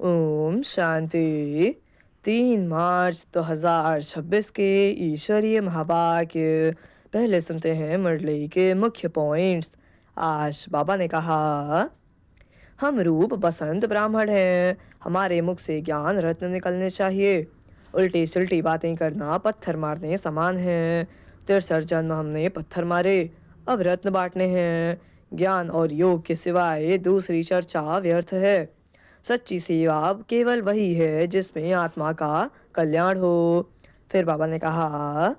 ओम शांति। 3 मार्च 2026 के ईश्वरीय महावाक्य। पहले सुनते हैं मुरली के मुख्य पॉइंट्स। आज बाबा ने कहा, हम रूप बसंत ब्राह्मण हैं, हमारे मुख से ज्ञान रत्न निकलने चाहिए। उल्टी सुल्टी बातें करना पत्थर मारने समान है। 63 जन्म हमने पत्थर मारे, अब रत्न बांटने हैं। ज्ञान और योग के सिवाय दूसरी चर्चा व्यर्थ है। सच्ची सेवा केवल वही है जिसमें आत्मा का कल्याण हो। फिर बाबा ने कहा,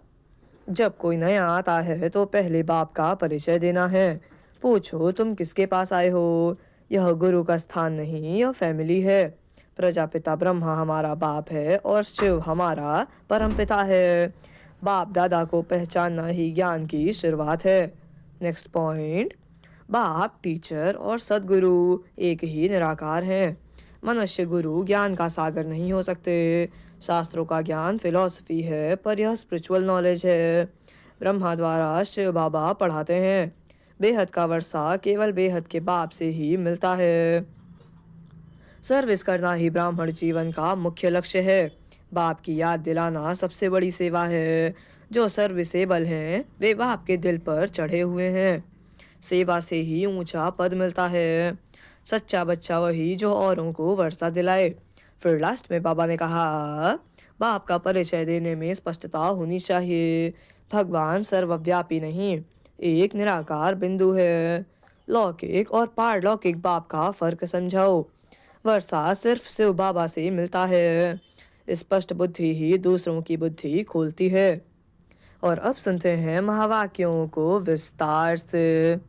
जब कोई नया आता है तो पहले बाप का परिचय देना है। पूछो तुम किसके पास आए हो। यह गुरु का स्थान नहीं, यह फैमिली है। प्रजापिता ब्रह्मा हमारा बाप है और शिव हमारा परमपिता है। बाप दादा को पहचानना ही ज्ञान की शुरुआत है। नेक्स्ट पॉइंट, बाप टीचर और सदगुरु एक ही निराकार हैं। मनुष्य गुरु ज्ञान का सागर नहीं हो सकते। शास्त्रों का ज्ञान फिलॉसफी है, पर यह स्पिरिचुअल नॉलेज है। ब्रह्मा द्वारा शिव बाबा पढ़ाते हैं। बेहद का वर्षा केवल बेहद के बाप से ही मिलता है। सर्विस करना ही ब्राह्मण जीवन का मुख्य लक्ष्य है। बाप की याद दिलाना सबसे बड़ी सेवा है। जो सर्विसेबल हैं वे बाप के दिल पर चढ़े हुए हैं। सेवा से ही ऊंचा पद मिलता है। सच्चा बच्चा वही जो औरों को वर्षा दिलाए। फिर लास्ट में बाबा ने कहा, बाप का परिचय देने में स्पष्टता होनी चाहिए। भगवान सर्वव्यापी नहीं, एक निराकार बिंदु है। लौकिक और पारलौकिक बाप का फर्क समझाओ। वर्षा सिर्फ शिव बाबा से मिलता है। स्पष्ट बुद्धि ही दूसरों की बुद्धि खोलती है। और अब सुनते हैं महावाक्यों को विस्तार से।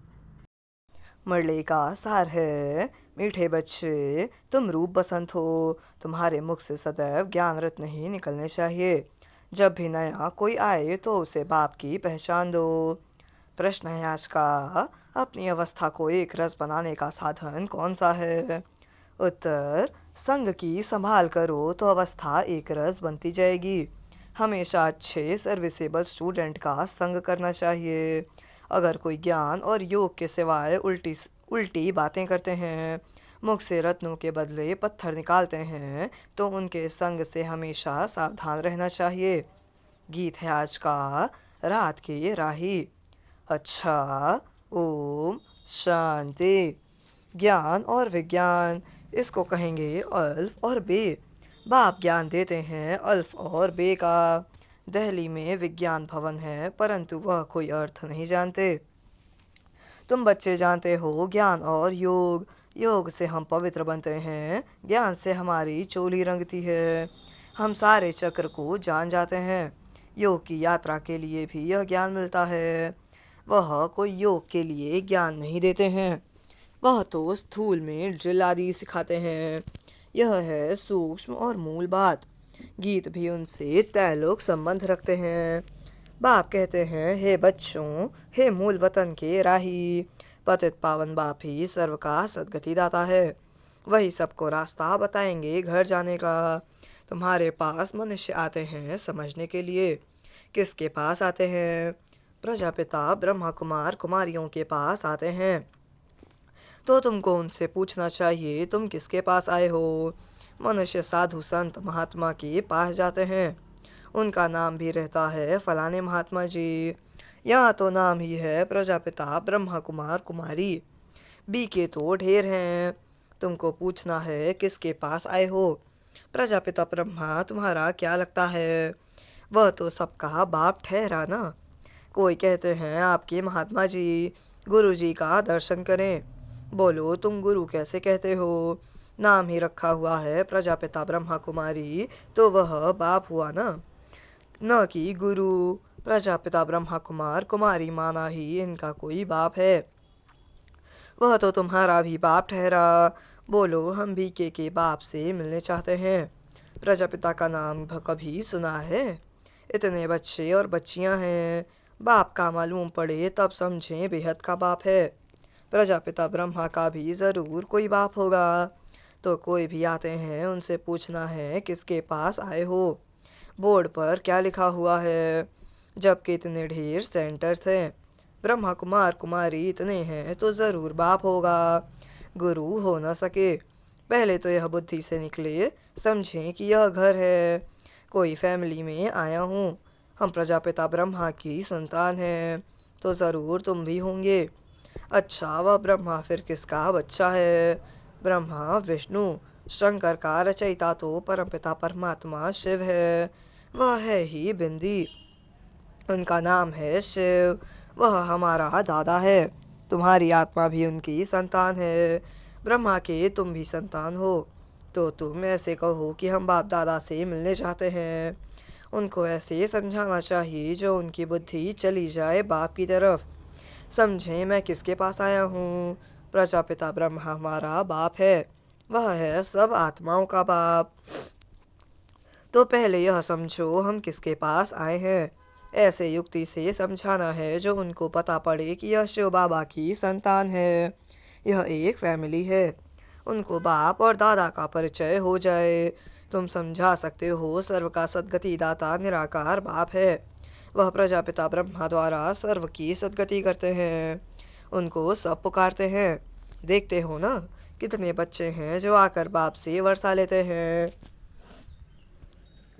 मुरली का सार है, मीठे बच्चे तुम रूप बसंत हो, तुम्हारे मुख से सदैव ज्ञान रत्न ही निकलने चाहिए। जब भी नया कोई आए तो उसे बाप की पहचान दो। प्रश्न है आज का, अपनी अवस्था को एक रस बनाने का साधन कौन सा है? उत्तर, संग की संभाल करो तो अवस्था एक रस बनती जाएगी। हमेशा अच्छे सर्विसेबल स्टूडेंट का संग करना चाहिए। अगर कोई ज्ञान और योग के सिवाय उल्टी उल्टी बातें करते हैं, मुख से रत्नों के बदले पत्थर निकालते हैं, तो उनके संग से हमेशा सावधान रहना चाहिए। गीत है आज का, रात के राही। अच्छा, ओम शांति। ज्ञान और विज्ञान, इसको कहेंगे अल्फ और बे। बाप ज्ञान देते हैं अल्फ और बे का। दिल्ली में विज्ञान भवन है, परंतु वह कोई अर्थ नहीं जानते। तुम बच्चे जानते हो ज्ञान और योग। योग से हम पवित्र बनते हैं, ज्ञान से हमारी चोली रंगती है। हम सारे चक्र को जान जाते हैं। योग की यात्रा के लिए भी यह ज्ञान मिलता है। वह कोई योग के लिए ज्ञान नहीं देते हैं, वह तो स्थूल में ड्रिल आदि सिखाते हैं। यह है सूक्ष्म और मूल बात। गीत भी उनसे तैलुक संबंध रखते हैं। बाप कहते हैं, हे बच्चों, हे मूल वतन के राही, पतित पावन बाप ही सर्व का सदगति दाता है। वही सबको रास्ता बताएंगे घर जाने का। तुम्हारे पास मनुष्य आते हैं समझने के लिए। किसके पास आते हैं? प्रजापिता ब्रह्मा कुमार कुमारियों के पास आते हैं। तो तुमको उनसे पूछना चाहिए, तुम किसके पास आए हो? मनुष्य साधु संत महात्मा के पास जाते हैं, उनका नाम भी रहता है फलाने महात्मा जी। यहाँ तो नाम ही है प्रजापिता ब्रह्मा कुमार कुमारी। बी के तो ढेर हैं। तुमको पूछना है किसके पास आए हो। प्रजापिता ब्रह्मा तुम्हारा क्या लगता है? वह तो सबका बाप ठहरा ना। कोई कहते हैं आपके महात्मा जी, गुरु जी का दर्शन करें। बोलो तुम गुरु कैसे कहते हो? नाम ही रखा हुआ है प्रजापिता ब्रह्मा कुमारी, तो वह बाप हुआ ना, न कि गुरु। प्रजापिता ब्रह्मा कुमार कुमारी माना ही इनका कोई बाप है। वह तो तुम्हारा भी बाप ठहरा। बोलो हम भी के बाप से मिलने चाहते हैं। प्रजापिता का नाम कभी सुना है? इतने बच्चे और बच्चियां हैं, बाप का मालूम पड़े तब समझें बेहद का बाप है। प्रजापिता ब्रह्मा का भी जरूर कोई बाप होगा। तो कोई भी आते हैं उनसे पूछना है किसके पास आए हो। बोर्ड पर क्या लिखा हुआ है? जबकि इतने ढेर सेंटर्स हैं, ब्रह्मा कुमार कुमारी इतने हैं तो जरूर बाप होगा, गुरु हो न सके। पहले तो यह बुद्धि से निकले, समझें कि यह घर है, कोई फैमिली में आया हूँ। हम प्रजापिता ब्रह्मा की संतान हैं, तो ज़रूर तुम भी होंगे। अच्छा, वह ब्रह्मा फिर किसका बच्चा है? ब्रह्मा विष्णु, शंकर का रचयिता तो परमपिता परमात्मा शिव है। वह है ही बिंदी, उनका नाम है शिव। वह हमारा दादा है, तुम्हारी आत्मा भी उनकी संतान है। ब्रह्मा के तुम भी संतान हो, तो तुम ऐसे कहो कि हम बाप दादा से मिलने चाहते हैं। उनको ऐसे समझाना चाहिए जो उनकी बुद्धि चली जाए बाप की तरफ। समझे मैं किसके पास आया हूँ? प्रजापिता ब्रह्मा हमारा बाप है, वह है सब आत्माओं का बाप। तो पहले यह समझो हम किसके पास आए हैं। ऐसे युक्ति से समझाना है जो उनको पता पड़े कि यह शिव बाबा की संतान है, यह एक फैमिली है। उनको बाप और दादा का परिचय हो जाए। तुम समझा सकते हो सर्व का सद्गति दाता निराकार बाप है। वह प्रजापिता ब्रह्मा द्वारा सर्व की सद्गति करते हैं, उनको सब पुकारते हैं। देखते हो ना, कितने बच्चे हैं जो आकर बाप से वर्षा लेते हैं।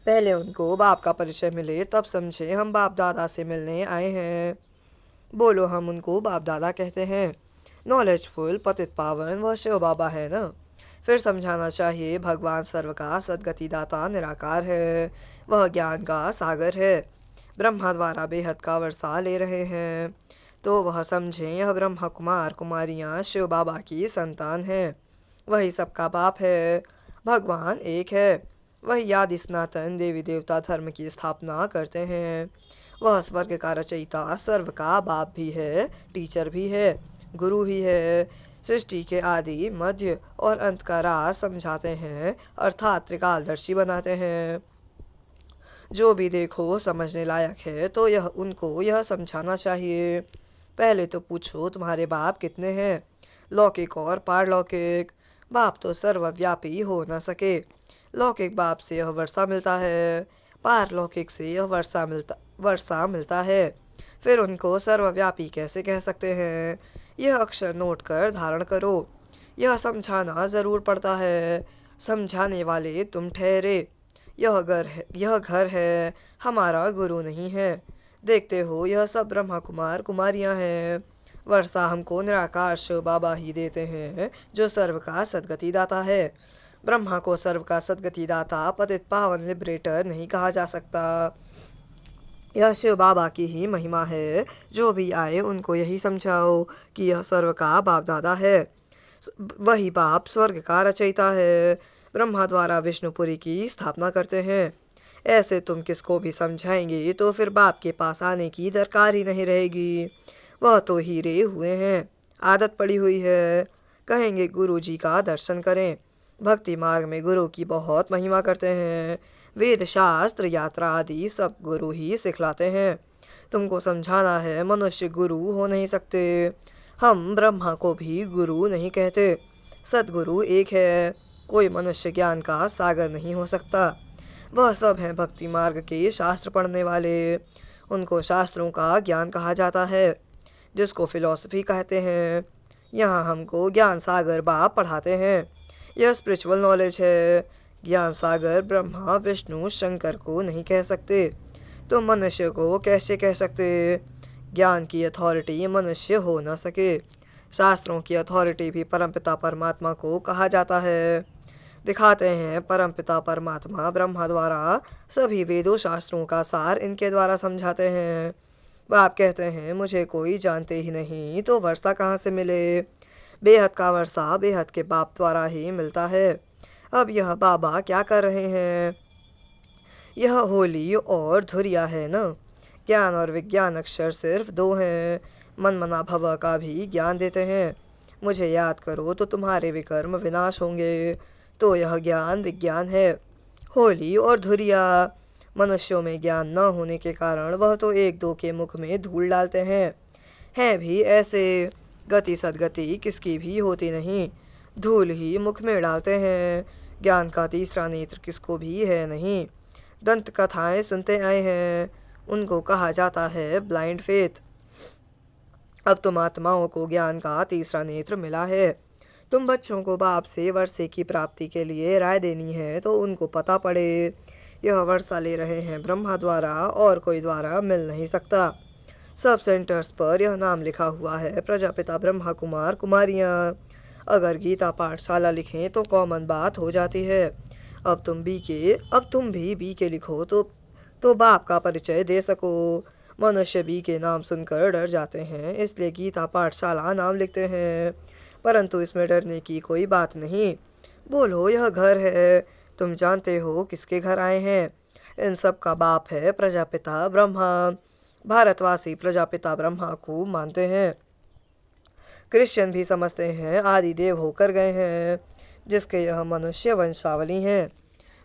पहले उनको बाप का परिचय मिले, तब समझे हम बाप दादा से मिलने आए हैं। बोलो, हम उनको बाप दादा कहते हैं। नॉलेजफुल पतित पावन वह शिव बाबा है ना। फिर समझाना चाहिए भगवान सर्व का सद्गति दाता निराकार है, वह ज्ञान का सागर है। ब्रह्मा द्वारा बेहद का वर्षा ले रहे हैं, तो वह समझें यह ब्रह्मा कुमार कुमारियाँ शिव बाबा की संतान हैं। वही सबका बाप है। भगवान एक है, वही आदि सनातन देवी देवता धर्म की स्थापना करते हैं। वह स्वर्ग का रचयिता सर्व का बाप भी है, टीचर भी है, गुरु भी है। सृष्टि के आदि मध्य और अंत का राज समझाते हैं, अर्थात त्रिकालदर्शी बनाते हैं। जो भी देखो समझने लायक है, तो यह उनको यह समझाना चाहिए। पहले तो पूछो तुम्हारे बाप कितने हैं, लौकिक और पारलौकिक। बाप तो सर्वव्यापी हो न सके। लौकिक बाप से यह वर्षा मिलता है, पारलौकिक से यह वर्षा मिलता है। फिर उनको सर्वव्यापी कैसे कह सकते हैं? यह अक्षर नोट कर धारण करो। यह समझाना जरूर पड़ता है, समझाने वाले तुम ठहरे। यह घर है, हमारा गुरु नहीं है। देखते हो यह सब ब्रह्मा कुमार कुमारियां हैं। वर्षा हमको निराकार शिव बाबा ही देते हैं, जो सर्व का सद्गति दाता है। ब्रह्मा को सर्व का सद्गति दाता पतित पावन लिबरेटर नहीं कहा जा सकता। यह शिव बाबा की ही महिमा है। जो भी आए उनको यही समझाओ कि यह सर्व का बाप दादा है। वही बाप स्वर्ग का रचयिता है, ब्रह्मा द्वारा विष्णुपुरी की स्थापना करते हैं। ऐसे तुम किसको भी समझाएंगे तो फिर बाप के पास आने की दरकार ही नहीं रहेगी। वह तो हीरे हुए हैं, आदत पड़ी हुई है। कहेंगे गुरु जी का दर्शन करें। भक्ति मार्ग में गुरु की बहुत महिमा करते हैं। वेद शास्त्र यात्रा आदि सब गुरु ही सिखलाते हैं। तुमको समझाना है मनुष्य गुरु हो नहीं सकते। हम ब्रह्मा को भी गुरु नहीं कहते। सदगुरु एक है, कोई मनुष्य ज्ञान का सागर नहीं हो सकता। वह सब हैं भक्ति मार्ग के शास्त्र पढ़ने वाले, उनको शास्त्रों का ज्ञान कहा जाता है, जिसको फिलॉसफी कहते हैं। यहाँ हमको ज्ञान सागर बाप पढ़ाते हैं। यह स्पिरिचुअल नॉलेज है। ज्ञान सागर ब्रह्मा विष्णु शंकर को नहीं कह सकते, तो मनुष्य को कैसे कह सकते? ज्ञान की अथॉरिटी मनुष्य हो न सके। शास्त्रों की अथॉरिटी भी परमपिता परमात्मा को कहा जाता है। दिखाते हैं परमपिता परमात्मा ब्रह्मा द्वारा सभी वेदों शास्त्रों का सार इनके द्वारा समझाते हैं। बाप कहते हैं मुझे कोई जानते ही नहीं, तो वर्षा कहाँ से मिले? बेहद का वर्षा बेहद के बाप द्वारा ही मिलता है। अब यह बाबा क्या कर रहे हैं? यह होली और धुरिया है ना। ज्ञान और विज्ञान अक्षर सिर्फ दो हैं। मन मना भव का भी ज्ञान देते हैं। मुझे याद करो तो तुम्हारे विकर्म विनाश होंगे। तो यह ज्ञान विज्ञान है। होली और धुरिया, मनुष्यों में ज्ञान न होने के कारण वह तो एक दो के मुख में धूल डालते हैं भी ऐसे। गति सदगति किसकी भी होती नहीं, धूल ही मुख में डालते हैं। ज्ञान का तीसरा नेत्र किसको भी है नहीं। दंत कथाएं सुनते आए हैं, उनको कहा जाता है ब्लाइंड फेथ। अब तुम आत्माओं को ज्ञान का तीसरा नेत्र मिला है, तुम बच्चों को बाप से वर्षे की प्राप्ति के लिए राय देनी है तो उनको पता पड़े। यह वर्षा ले रहे हैं ब्रह्मा द्वारा और कोई द्वारा मिल नहीं सकता। सब सेंटर्स पर यह नाम लिखा हुआ है, प्रजापिता ब्रह्मा कुमार कुमारियाँ। अगर गीता पाठशाला लिखें तो कॉमन बात हो जाती है। अब तुम भी बी के लिखो तो बाप का परिचय दे सको। मनुष्य बी के नाम सुनकर डर जाते हैं, इसलिए गीता पाठशाला नाम लिखते हैं, परंतु इसमें डरने की कोई बात नहीं। बोलो, यह घर है, तुम जानते हो किसके घर आए हैं। इन सब का बाप है प्रजापिता ब्रह्मा। भारतवासी प्रजापिता ब्रह्मा को मानते हैं। क्रिश्चियन भी समझते हैं आदि देव होकर गए हैं, जिसके यह मनुष्य वंशावली हैं।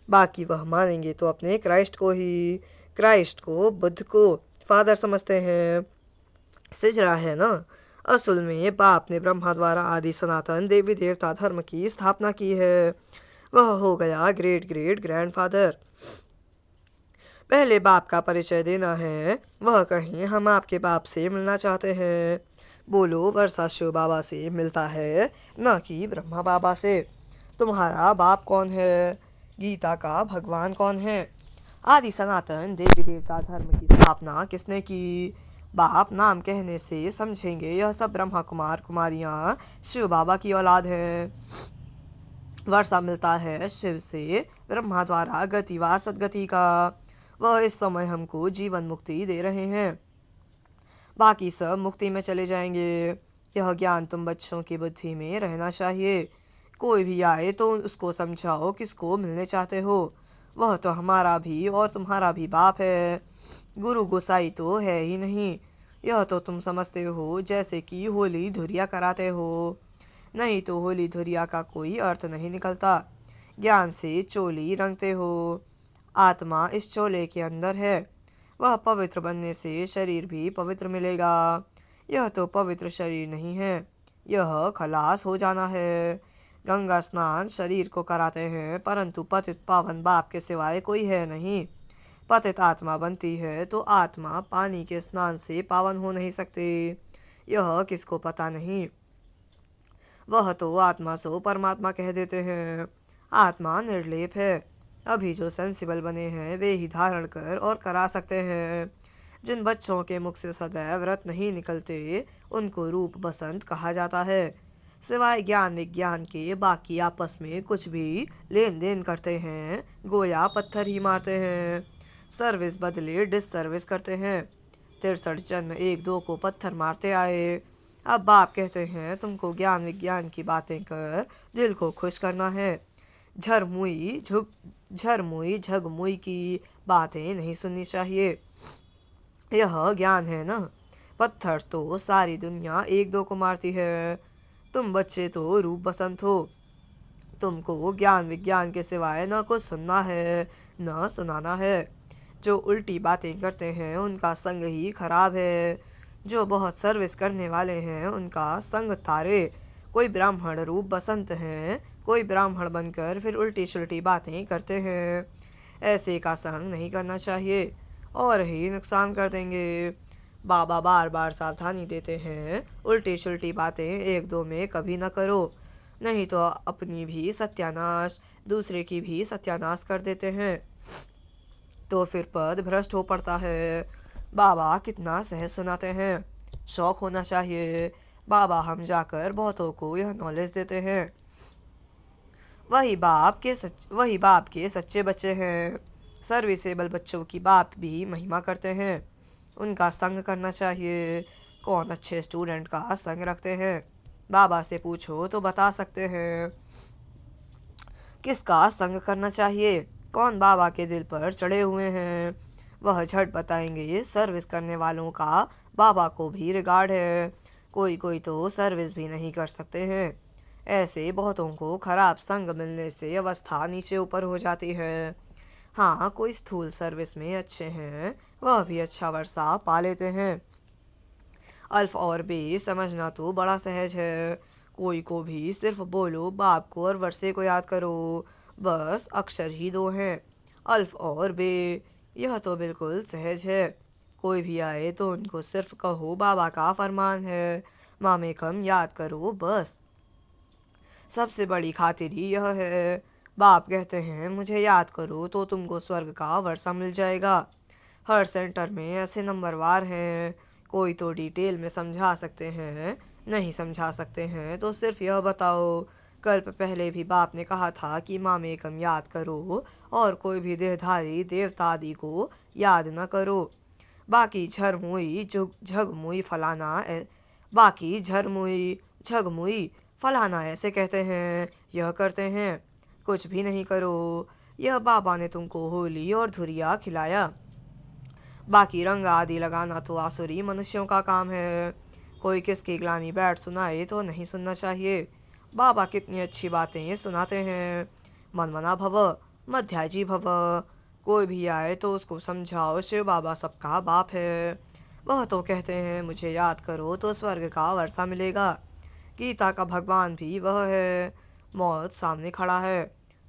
बाकी वह मानेंगे तो अपने क्राइस्ट को ही। क्राइस्ट को बुद्ध को फादर समझते हैं। सिजरा है ना। असल में बाप ने ब्रह्मा द्वारा आदि सनातन देवी देवता धर्म की स्थापना की है। वह हो गया ग्रेट ग्रेट ग्रैंडफादर। पहले बाप का परिचय देना है। वह कहें हम आपके बाप से मिलना चाहते हैं। बोलो, वर्षा शिव बाबा से मिलता है, न कि ब्रह्मा बाबा से। तुम्हारा बाप कौन है? गीता का भगवान कौन है? आदि सनातन देवी देवता धर्म की स्थापना किसने की? बाप नाम कहने से समझेंगे यह सब ब्रह्मा कुमार कुमारियाँ शिव बाबा की औलाद हैं। वर्षा मिलता है शिव से ब्रह्मा द्वारा गति व सदगति का। वह इस समय हमको जीवन मुक्ति दे रहे हैं, बाकी सब मुक्ति में चले जाएंगे। यह ज्ञान तुम बच्चों की बुद्धि में रहना चाहिए। कोई भी आए तो उसको समझाओ किसको मिलने चाहते हो। वह तो हमारा भी और तुम्हारा भी बाप है। गुरु गोसाई तो है ही नहीं। यह तो तुम समझते हो जैसे कि होली धुरिया कराते हो। नहीं तो होली धुरिया का कोई अर्थ नहीं निकलता। ज्ञान से चोली रंगते हो। आत्मा इस चोले के अंदर है। वह पवित्र बनने से शरीर भी पवित्र मिलेगा। यह तो पवित्र शरीर नहीं है, यह खलास हो जाना है। गंगा स्नान शरीर को कराते हैं, परंतु पतित पावन बाप के सिवाय कोई है नहीं। पतित आत्मा बनती है तो आत्मा पानी के स्नान से पावन हो नहीं सकते। यह किसको पता नहीं। वह तो आत्मा सो परमात्मा कह देते हैं। आत्मा निर्लेप है। अभी जो सेंसिबल बने हैं वे ही धारण कर और करा सकते हैं। जिन बच्चों के मुख से सदैव रत नहीं निकलते उनको रूप बसंत कहा जाता है। सिवाय ज्ञान विज्ञान के बाकी आपस में कुछ भी लेन देन करते हैं, गोया पत्थर ही मारते हैं। सर्विस बदले डिससर्विस करते हैं। 63 जन्म एक दो को पत्थर मारते आए। अब बाप कहते हैं तुमको ज्ञान विज्ञान की बातें कर दिल को खुश करना है। झरमुई झगमुई की बातें नहीं सुननी चाहिए। यह ज्ञान है ना। पत्थर तो सारी दुनिया एक दो को मारती है। तुम बच्चे तो रूप बसंत हो। तुमको ज्ञान विज्ञान के सिवाय न कुछ सुनना है न सुनाना है। जो उल्टी बातें करते हैं उनका संग ही खराब है। जो बहुत सर्विस करने वाले हैं उनका संग तारे। कोई ब्राह्मण रूप बसंत हैं, कोई ब्राह्मण बनकर फिर उल्टी सुल्टी बातें करते हैं। ऐसे का संग नहीं करना चाहिए और ही नुकसान कर देंगे। बाबा बार बार सावधानी देते हैं, उल्टी सुल्टी बातें एक दो में कभी न करो, नहीं तो अपनी भी सत्यानाश दूसरे की भी सत्यानाश कर देते हैं, तो फिर पद भ्रष्ट हो पड़ता है। बाबा कितना सहज सुनाते हैं। शौक होना चाहिए। बाबा हम जाकर बहुतों को यह नॉलेज देते हैं। वही बाप के सच्चे बच्चे हैं। सर्विसेबल बच्चों की बाप भी महिमा करते हैं। उनका संग करना चाहिए। कौन अच्छे स्टूडेंट का संग रखते हैं? बाबा से पूछो तो बता सकते हैं। किसका संग करना चाहिए? कौन बाबा के दिल पर चढ़े हुए हैं? वह झट बताएंगे। सर्विस करने वालों का बाबा को भी रिगार्ड है। कोई कोई तो सर्विस भी नहीं कर सकते हैं। ऐसे बहुतों को खराब संग मिलने से अवस्था नीचे ऊपर हो जाती है। हाँ, कोई स्थूल सर्विस में अच्छे हैं, वह भी अच्छा वर्षा पा लेते हैं। अल्फ और बे समझना तो बड़ा सहज है। कोई को भी सिर्फ बोलो बाप को और वर्षे को याद करो, बस अक्षर ही दो हैं, अल्फ और बे। यह तो बिल्कुल सहज है। कोई भी आए तो उनको सिर्फ कहो बाबा का फरमान है, मामे कम याद करो बस। सबसे बड़ी खातिरी यह है। बाप कहते हैं मुझे याद करो तो तुमको स्वर्ग का वर्षा मिल जाएगा। हर सेंटर में ऐसे नंबरवार हैं। कोई तो डिटेल में समझा सकते हैं, नहीं समझा सकते हैं तो सिर्फ यह बताओ। कल्प पहले भी बाप ने कहा था कि माँ में कम याद करो और कोई भी देहधारी देवता आदि को याद न करो। बाकी झरमुई झगमुई फलाना बाकी झरमुई झगमुई फलाना ऐसे कहते हैं, यह करते हैं। कुछ भी नहीं करो। यह बाबा ने तुमको होली और धुरिया खिलाया। बाकी रंग आदि लगाना तो आसुरी मनुष्यों का काम है। कोई किसकी ग्लानी बैठ सुनाए तो नहीं सुनना चाहिए। बाबा कितनी अच्छी बातें सुनाते हैं। मनमना भव, मध्याजी भव। कोई भी आए तो उसको समझाओ शिव बाबा सबका बाप है। वह तो कहते हैं मुझे याद करो तो स्वर्ग का वर्षा मिलेगा। गीता का भगवान भी वह है। मौत सामने खड़ा है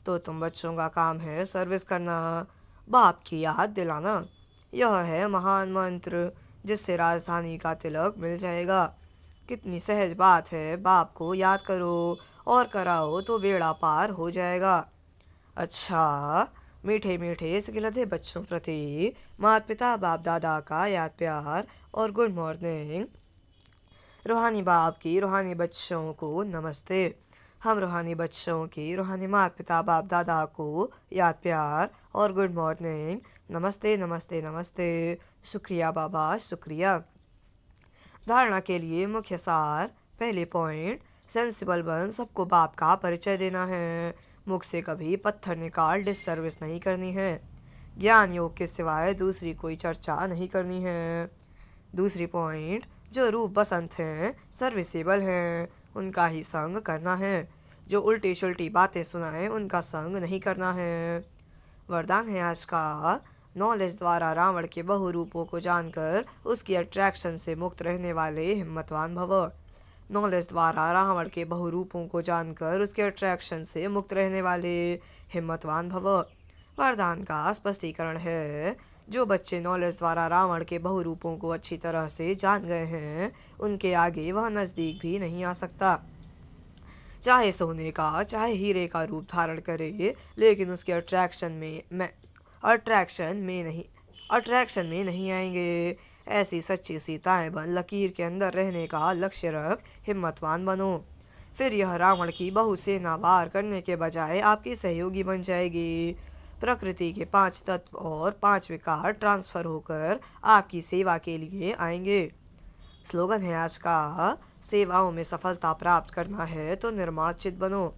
तो तुम बच्चों का काम है सर्विस करना, बाप की याद दिलाना। यह है महान मंत्र जिससे राजधानी का तिलक मिल जाएगा। कितनी सहज बात है, बाप को याद करो और कराओ तो बेड़ा पार हो जाएगा। अच्छा, मीठे मीठे सिखिलते बच्चों प्रति माता पिता बाप दादा का याद प्यार और गुड मॉर्निंग। रूहानी बाप की रूहानी बच्चों को नमस्ते। हम रूहानी बच्चों की रूहानी माता पिता बाप दादा को याद प्यार और गुड मॉर्निंग। नमस्ते नमस्ते नमस्ते। शुक्रिया बाबा, शुक्रिया। धारणा के लिए मुख्य सार। पहले पॉइंट, सेंसिबल बन सबको बाप का परिचय देना है। मुख से कभी पत्थर निकाल डिससर्विस नहीं करनी है। ज्ञान योग के सिवाय दूसरी कोई चर्चा नहीं करनी है। दूसरी पॉइंट, जो रूप बसंत हैं, सर्विसेबल हैं, उनका ही संग करना है। जो उल्टी शुल्टी बातें सुनाएं उनका संग नहीं करना है। वरदान है आज का, नॉलेज द्वारा रावण के बहुरूपों को जानकर उसकी अट्रैक्शन से मुक्त रहने वाले हिम्मतवान भव। नॉलेज द्वारा रावण के बहुरूपों को जानकर उसके अट्रैक्शन से मुक्त रहने वाले हिम्मतवान भव। वरदान का स्पष्टीकरण है, जो बच्चे नॉलेज द्वारा रावण के बहुरूपों को अच्छी तरह से जान गए हैं उनके आगे वह नजदीक भी नहीं आ सकता। चाहे सोने का चाहे हीरे का रूप धारण करे, लेकिन उसके अट्रैक्शन में नहीं आएंगे। ऐसी सच्ची सीताएं बन लकीर के अंदर रहने का लक्ष्य रख हिम्मतवान बनो। फिर यह रावण की बहु सेना वार करने के बजाय आपकी सहयोगी बन जाएगी। प्रकृति के 5 तत्व और 5 विकार ट्रांसफर होकर आपकी सेवा के लिए आएंगे। स्लोगन है आज का, सेवाओं में सफलता प्राप्त करना है तो निर्माण चित बनो।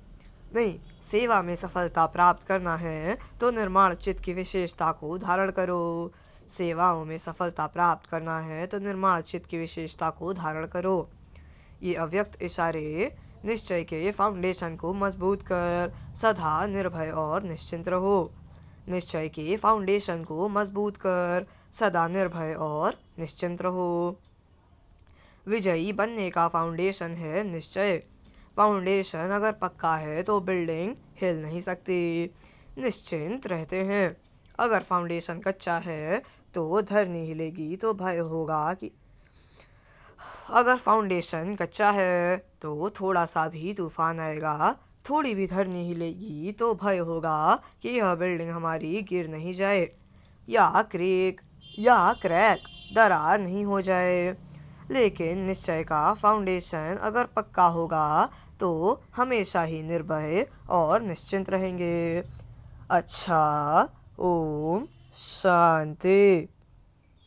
नहीं, सेवा में सफलता प्राप्त करना है तो निर्माण चित्त की विशेषता को धारण करो। सेवाओं में सफलता प्राप्त करना है तो निर्माण चित्त की विशेषता को धारण करो। ये अव्यक्त इशारे निश्चय के फाउंडेशन को मजबूत कर सदा निर्भय और निश्चिंत रहो। निश्चय के फाउंडेशन को मजबूत कर सदा निर्भय और निश्चिंत रहो। विजयी बनने का फाउंडेशन है निश्चय। फाउंडेशन अगर पक्का है तो बिल्डिंग हिल नहीं सकती। निश्चिंत रहते हैं। अगर फाउंडेशन कच्चा है तो धरनी हिलेगी तो भय होगा कि अगर फाउंडेशन कच्चा है तो थोड़ा सा भी तूफान आएगा, थोड़ी भी धरनी हिलेगी तो भय होगा कि यह बिल्डिंग हमारी गिर नहीं जाए या क्रैक दरार नहीं हो जाए। लेकिन निश्चय का फाउंडेशन अगर पक्का होगा तो हमेशा ही निर्भय और निश्चिंत रहेंगे। अच्छा, ओम शांति।